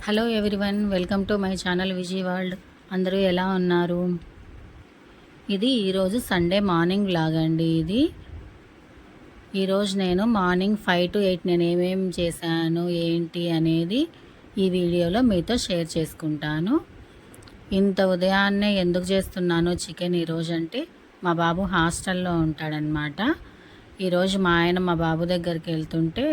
Hello everyone, welcome to my channel Viji world. అందరూ ఎలా ఉన్నారు? ఇది ఈరోజు సండే మార్నింగ్ వ్లాగ్ అండి. ఈరోజు నేను మార్నింగ్ 5 to 8 నేను ఏమేమి చేశాను ఏంటి అనేది ఈ వీడియోలో మీతో షేర్ చేసుకుంటాను. ఇంత ఉదయాన్నే ఎందుకు చేస్తున్నాను చికెన్ ఈరోజు అంటే, మా బాబు హాస్టల్లో ఉంటాడనమాట. ఈరోజు మా ఆయన మా బాబు దగ్గరికి వెళ్తుంటే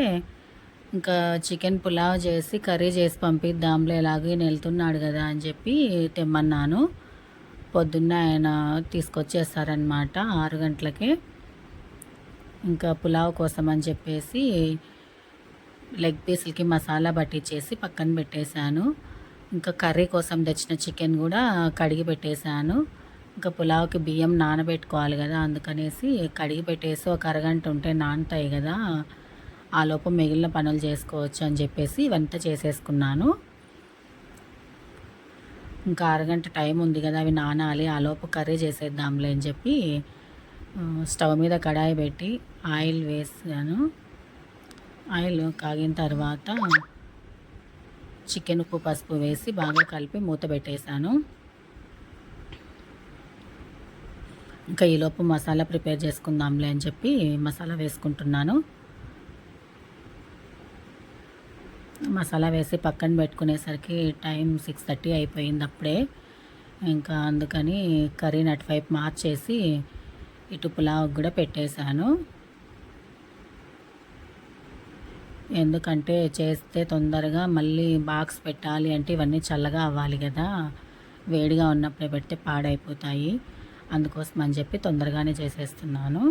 ఇంకా చికెన్ పులావ్ చేసి కర్రీ చేసి పంపిద్దాంలే, ఎలాగో ఈయన వెళ్తున్నాడు కదా అని చెప్పి తెమ్మన్నాను. పొద్దున్న ఆయన తీసుకొచ్చేస్తారనమాట 6 గంటలకే. ఇంకా పులావ్ కోసం అని చెప్పేసి లెగ్ పీసులకి మసాలా పట్టించేసి పక్కన పెట్టేశాను. ఇంకా కర్రీ కోసం తెచ్చిన చికెన్ కూడా కడిగి పెట్టేశాను. ఇంకా పులావ్కి బియ్యం నానబెట్టుకోవాలి కదా, అందుకనేసి కడిగి పెట్టేసి ఒక అరగంట ఉంటే నానుతాయి కదా, ఆ లోపు మిగిలిన పనులు చేసుకోవచ్చు అని చెప్పేసి ఇవంతా చేసేసుకున్నాను. ఇంకా అరగంట టైం ఉంది కదా, అవి నానాలి, ఆ లోపు కర్రీ చేసేద్దాంలే అని చెప్పి స్టవ్ మీద కడాయి పెట్టి ఆయిల్ వేసాను. ఆయిల్ కాగిన తర్వాత చికెన్ ఉప్పు పసుపు వేసి బాగా కలిపి మూత పెట్టేశాను. ఇంకా ఈలోపు మసాలా ప్రిపేర్ చేసుకుందాంలే అని చెప్పి మసాలా వేసుకుంటున్నాను. మసాలా వేసి పక్కన పెట్టుకునేసరికి టైం 6:30 అయిపోయింది అప్పుడే. ఇంకా అందుకని కర్రీని అటువైపు మార్చేసి ఇటు పులావ్ కూడా పెట్టేశాను. ఎందుకంటే చేస్తే తొందరగా మళ్ళీ బాక్స్ పెట్టాలి అంటే ఇవన్నీ చల్లగా అవ్వాలి కదా, వేడిగా ఉన్నప్పుడే పెడితే పాడైపోతాయి. అందుకోసం అని చెప్పి తొందరగానే చేసేస్తున్నాను.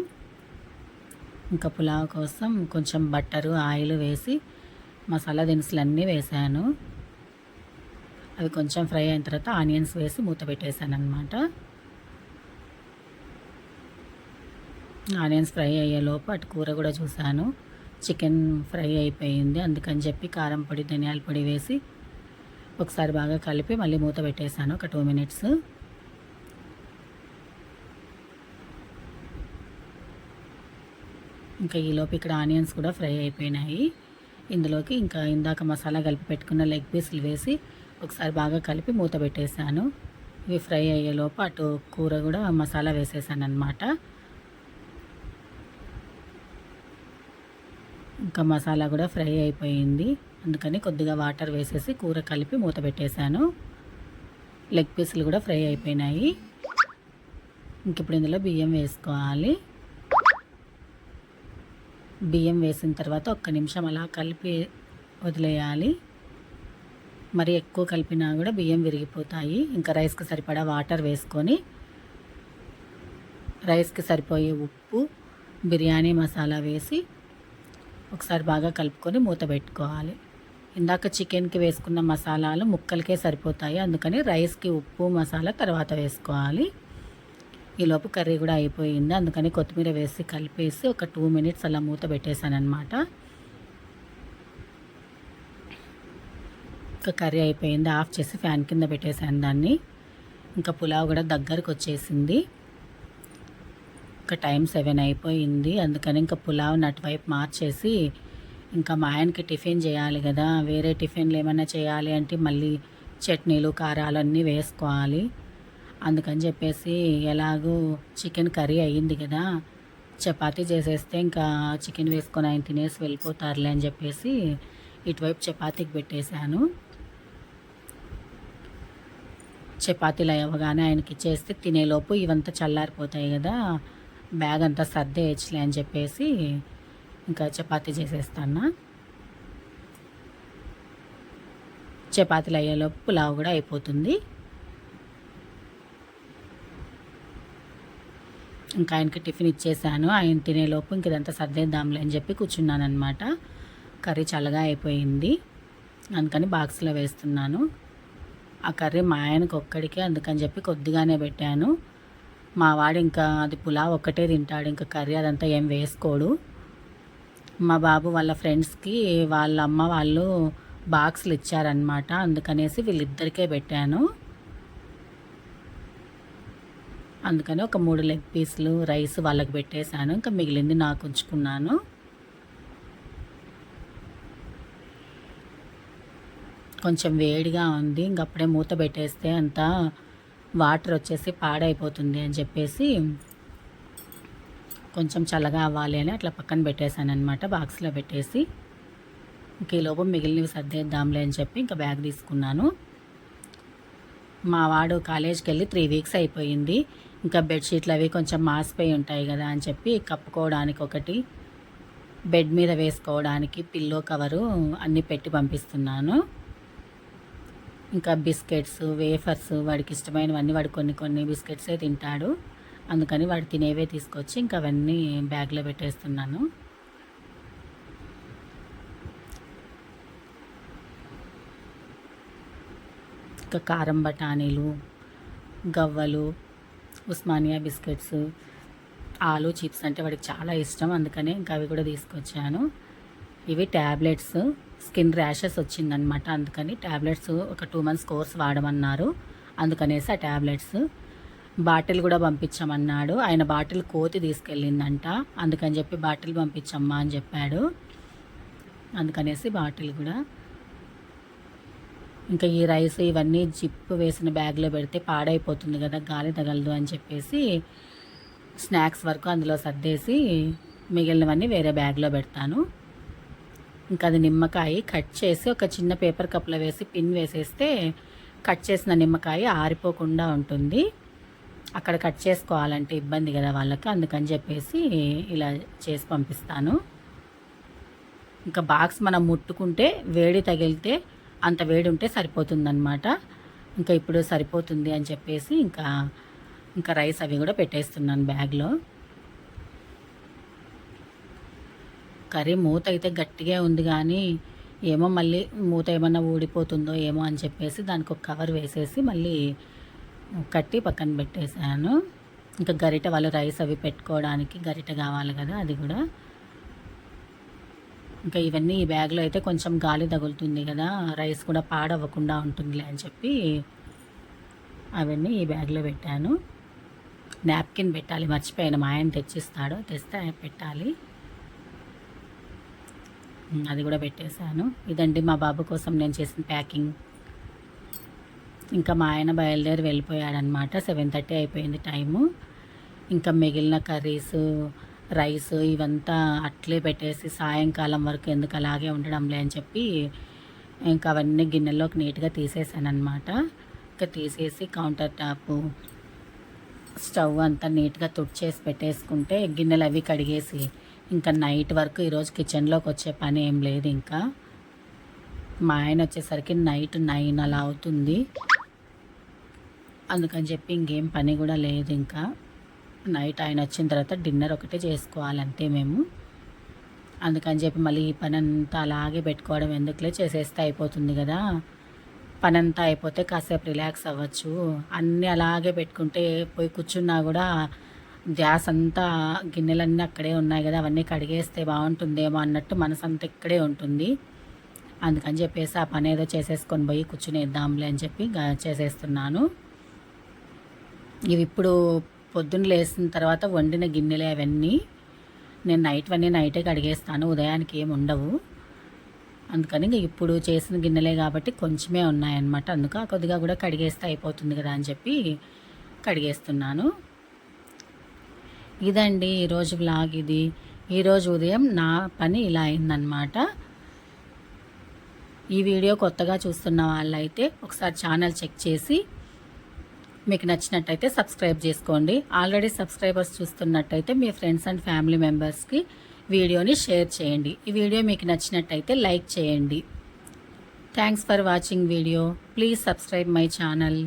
ఇంకా పులావ్ కోసం కొంచెం బట్టరు ఆయిల్ వేసి మసాలా దినుసులన్నీ వేసాను. అవి కొంచెం ఫ్రై అయిన తర్వాత ఆనియన్స్ వేసి మూత పెట్టేశాను అనమాట. ఆనియన్స్ ఫ్రై అయ్యేలోపు అటు కూర కూడా చూశాను, చికెన్ ఫ్రై అయిపోయింది. అందుకని చెప్పి కారం పొడి ధనియాల పొడి వేసి ఒకసారి బాగా కలిపి మళ్ళీ మూత పెట్టేశాను ఒక 2 minutes. ఇంకా ఈలోపు ఇక్కడ ఆనియన్స్ కూడా ఫ్రై అయిపోయినాయి. ఇందులోకి ఇంకా ఇందాక మసాలా కలిపి పెట్టుకున్న లెగ్ పీసులు వేసి ఒకసారి బాగా కలిపి మూత పెట్టేశాను. ఇవి ఫ్రై అయ్యేలోపు అటు కూర కూడా మసాలా వేసేసాను అనమాట. ఇంకా మసాలా కూడా ఫ్రై అయిపోయింది, అందుకని కొద్దిగా వాటర్ వేసేసి కూర కలిపి మూత పెట్టేశాను. లెగ్ పీసులు కూడా ఫ్రై అయిపోయినాయి. ఇంక ఇప్పుడు ఇందులో బియ్యం వేసుకోవాలి. బియ్యం వేసిన తర్వాత ఒక్క నిమిషం అలా కలిపి వదిలేయాలి. మరి ఎక్కువ కలిపినా కూడా బియ్యం విరిగిపోతాయి. ఇంకా రైస్కి సరిపడా వాటర్ వేసుకొని రైస్కి సరిపోయే ఉప్పు, బిర్యానీ మసాలా వేసి ఒకసారి బాగా కలుపుకొని మూత పెట్టుకోవాలి. ఇందాక చికెన్కి వేసుకున్న మసాలాలు ముక్కలకే సరిపోతాయి, అందుకని రైస్కి ఉప్పు మసాలా తర్వాత వేసుకోవాలి. ఈలోపు కర్రీ కూడా అయిపోయింది, అందుకని కొత్తిమీర వేసి కలిపేసి ఒక 2 minutes అలా మూత పెట్టేశాను అనమాట. ఇంకా కర్రీ అయిపోయింది, ఆఫ్ చేసి ఫ్యాన్ కింద పెట్టేశాను దాన్ని. ఇంకా పులావ్ కూడా దగ్గరకు వచ్చేసింది. ఇంకా టైం 7 అయిపోయింది, అందుకని ఇంకా పులావ్ని అటువైపు మార్చేసి ఇంకా మా ఆయనకి టిఫిన్ చేయాలి కదా, వేరే టిఫిన్లు ఏమైనా చేయాలి అంటే మళ్ళీ చట్నీలు కారాలు అన్నీ వేసుకోవాలి. అందుకని చెప్పేసి ఎలాగూ చికెన్ కర్రీ అయ్యింది కదా, చపాతీ చేసేస్తే ఇంకా చికెన్ వేసుకొని ఆయన తినేసి వెళ్ళిపోతారులే అని చెప్పేసి ఇటువైపు చపాతీకి పెట్టేశాను. చపాతీలు అవ్వగానే ఆయనకి ఇచ్చేస్తే తినేలోపు ఇవంతా చల్లారిపోతాయి కదా, బ్యాగ్ అంతా సర్దేయచ్చులే అని చెప్పేసి ఇంకా చపాతీ చేసేస్తాను. చపాతీలు అయ్యేలోపు పులావ్ కూడా అయిపోతుంది. ఇంకా ఆయనకి టిఫిన్ ఇచ్చేసాను. ఆయన తినేలోపు ఇంక ఇదంతా సర్దేద్దాంలే అని చెప్పి కూర్చున్నాను అనమాట. కర్రీ చల్లగా అయిపోయింది, అందుకని బాక్స్లో వేస్తున్నాను. ఆ కర్రీ మా ఆయనకు ఒక్కడికే, అందుకని చెప్పి కొద్దిగానే పెట్టాను. మా వాడు ఇంకా అది పులావ్ ఒక్కటే తింటాడు, ఇంకా కర్రీ అదంతా ఏం వేసుకోడు. మా బాబు వాళ్ళ ఫ్రెండ్స్కి వాళ్ళ అమ్మ వాళ్ళు బాక్సులు ఇచ్చారనమాట, అందుకనేసి వీళ్ళిద్దరికే పెట్టాను. అందుకని ఒక 3 లెగ్ పీసులు రైస్ వాళ్ళకి పెట్టేశాను, ఇంకా మిగిలింది నాకు ఉంచుకున్నాను. కొంచెం వేడిగా ఉంది. ఇంకప్పుడే మూత పెట్టేస్తే అంతా వాటర్ వచ్చేసి పాడైపోతుంది అని చెప్పేసి కొంచెం చల్లగా అవ్వాలి అని అట్లా పక్కన పెట్టేశాను అనమాట. బాక్స్లో పెట్టేసి ఇంక ఈలోపు మిగిలినవి సర్దేద్దాంలే అని చెప్పి ఇంకా బ్యాగ్ తీసుకున్నాను. మా వాడు కాలేజ్కి వెళ్ళి 3 వీక్స్ అయిపోయింది. ఇంకా బెడ్షీట్లు అవి కొంచెం మాసిపోయి ఉంటాయి కదా అని చెప్పి కప్పుకోవడానికి ఒకటి, బెడ్ మీద వేసుకోవడానికి పిల్లో కవరు అన్నీ పెట్టి పంపిస్తున్నాను. ఇంకా బిస్కెట్స్, వేఫర్స్, వాడికి ఇష్టమైనవన్నీ వాడు కొన్ని బిస్కెట్సే తింటాడు. అందుకని వాడు తినేవే తీసుకొచ్చి ఇంకా అవన్నీ బ్యాగ్లో పెట్టేస్తున్నాను. ఇంకా కారం బఠానీలు, గవ్వలు, ఉస్మానియా బిస్కెట్స్, ఆలు చిప్స్ అంటే వాడికి చాలా ఇష్టం. అందుకనే ఇంకా అవి కూడా తీసుకొచ్చాను. ఇవి ట్యాబ్లెట్స్, స్కిన్ ర్యాషెస్ వచ్చిందనమాట. అందుకని ట్యాబ్లెట్స్ ఒక 2 మంత్స్ కోర్స్ వాడమన్నారు. అందుకనేసి ఆ ట్యాబ్లెట్స్, బాటిల్ కూడా పంపించమన్నాడు. ఆయన బాటిల్ కోతి తీసుకెళ్ళిందంట. అందుకని చెప్పి బాటిల్ పంపించమ్మా అని చెప్పాడు. అందుకనేసి బాటిల్ కూడా. ఇంకా ఈ రైస్ ఇవన్నీ జిప్ వేసిన బ్యాగ్లో పెడితే పాడైపోతుంది కదా, గాలి తగలదు అని చెప్పేసి స్నాక్స్ వరకు అందులో సర్దేసి మిగిలినవన్నీ వేరే బ్యాగ్లో పెడతాను. ఇంకా అది నిమ్మకాయ కట్ చేసి ఒక చిన్న పేపర్ కప్లో వేసి పిన్ వేసేస్తే కట్ చేసిన నిమ్మకాయ ఆరిపోకుండా ఉంటుంది. అక్కడ కట్ చేసుకోవాలంటే ఇబ్బంది కదా వాళ్ళకి, అందుకని చెప్పేసి ఇలా చేసి పంపిస్తాను. ఇంకా బాక్స్ మనం ముట్టుకుంటే వేడి తగిలితే అంత వేడి ఉంటే సరిపోతుందన్నమాట. ఇంకా ఇప్పుడు సరిపోతుంది అని చెప్పేసి ఇంకా రైస్ అవి కూడా పెట్టేస్తున్నాను బ్యాగ్లో. కర్రీ మూత అయితే గట్టిగా ఉంది కానీ ఏమో మళ్ళీ మూత ఏమన్నా ఊడిపోతుందో ఏమో అని చెప్పేసి దానికి ఒక కవర్ వేసేసి మళ్ళీ కట్టి పక్కన పెట్టేశాను. ఇంకా గరిట వాళ్ళు రైస్ అవి పెట్టుకోవడానికి గరిట కావాలి కదా, అది కూడా. ఇంకా ఇవన్నీ ఈ బ్యాగ్లో అయితే కొంచెం గాలి తగులుతుంది కదా, రైస్ కూడా పాడవ్వకుండా ఉంటుందిలే అని చెప్పి అవన్నీ ఈ బ్యాగ్లో పెట్టాను. నాప్కిన్ పెట్టాలి, మర్చిపోయాను. మా ఆయన తెచ్చిస్తాడు, తెస్తే పెట్టాలి. అది కూడా పెట్టేశాను. ఇదండి మా బాబు కోసం నేను చేసిన ప్యాకింగ్. ఇంకా మా ఆయన బయలుదేరి వెళ్ళిపోయాడనమాట. 7:30 అయిపోయింది టైము. ఇంకా మిగిలిన కర్రీస్, రైస్ ఇవంతా అట్లే పెట్టేసి సాయంకాలం వరకు ఎందుకు అలాగే ఉండడంలే అని చెప్పి ఇంకా అవన్నీ గిన్నెలోకి నీట్గా తీసేసాను అనమాట. ఇంకా తీసేసి కౌంటర్ టాపు, స్టవ్ అంతా నీట్గా తుడిచేసి పెట్టేసుకుంటే గిన్నెలు అవి కడిగేసి ఇంకా నైట్ వరకు ఈరోజు కిచెన్లోకి వచ్చే పని ఏం లేదు. ఇంకా మా ఆయన వచ్చేసరికి నైట్ 9 అలా అవుతుంది. అందుకని చెప్పి ఇంకేం పని కూడా లేదు. ఇంకా నైట్ ఆయన వచ్చిన తర్వాత డిన్నర్ ఒకటే చేసుకోవాలంటే మేము. అందుకని చెప్పి మళ్ళీ ఈ పని అంతా అలాగే పెట్టుకోవడం ఎందుకులే, చేసేస్తే అయిపోతుంది కదా. పని అంతా అయిపోతే కాసేపు రిలాక్స్ అవ్వచ్చు. అన్నీ అలాగే పెట్టుకుంటే పోయి కూర్చున్నా కూడా ధ్యాస అంతా గిన్నెలన్నీ అక్కడే ఉన్నాయి కదా, అవన్నీ కడిగేస్తే బాగుంటుందేమో అన్నట్టు మనసు అంతా ఇక్కడే ఉంటుంది. అందుకని చెప్పేసి ఆ పని ఏదో చేసేసుకొని పోయి కూర్చునేద్దాంలే అని చెప్పి చేసేస్తున్నాను. ఇవి ఇప్పుడు పొద్దున్న లేచిన తర్వాత వండిన గిన్నెలే అవన్నీ. నేను నైటే కడిగేస్తాను, ఉదయానికి ఏమి ఉండవు. అందుకని ఇప్పుడు చేసిన గిన్నెలే కాబట్టి కొంచెమే ఉన్నాయన్నమాట. అందుకు కొద్దిగా కూడా కడిగేస్తే అయిపోతుంది కదా అని చెప్పి కడిగేస్తున్నాను. ఇదండి ఈరోజు వ్లాగ్. ఇది ఈరోజు ఉదయం నా పని ఇలా అయిందనమాట. ఈ వీడియో కొత్తగా చూస్తున్న వాళ్ళైతే ఒకసారి ఛానల్ చెక్ చేసి మీకు నచ్చినట్టయితే సబ్స్క్రైబ్ చేసుకోండి. ఆల్రెడీ సబ్స్క్రైబర్స్ చూస్తున్నట్టయితే మీ ఫ్రెండ్స్ అండ్ ఫ్యామిలీ మెంబర్స్కి వీడియోని షేర్ చేయండి. ఈ వీడియో మీకు నచ్చినట్టయితే లైక్ చేయండి. Thanks for watching video. Please subscribe my channel.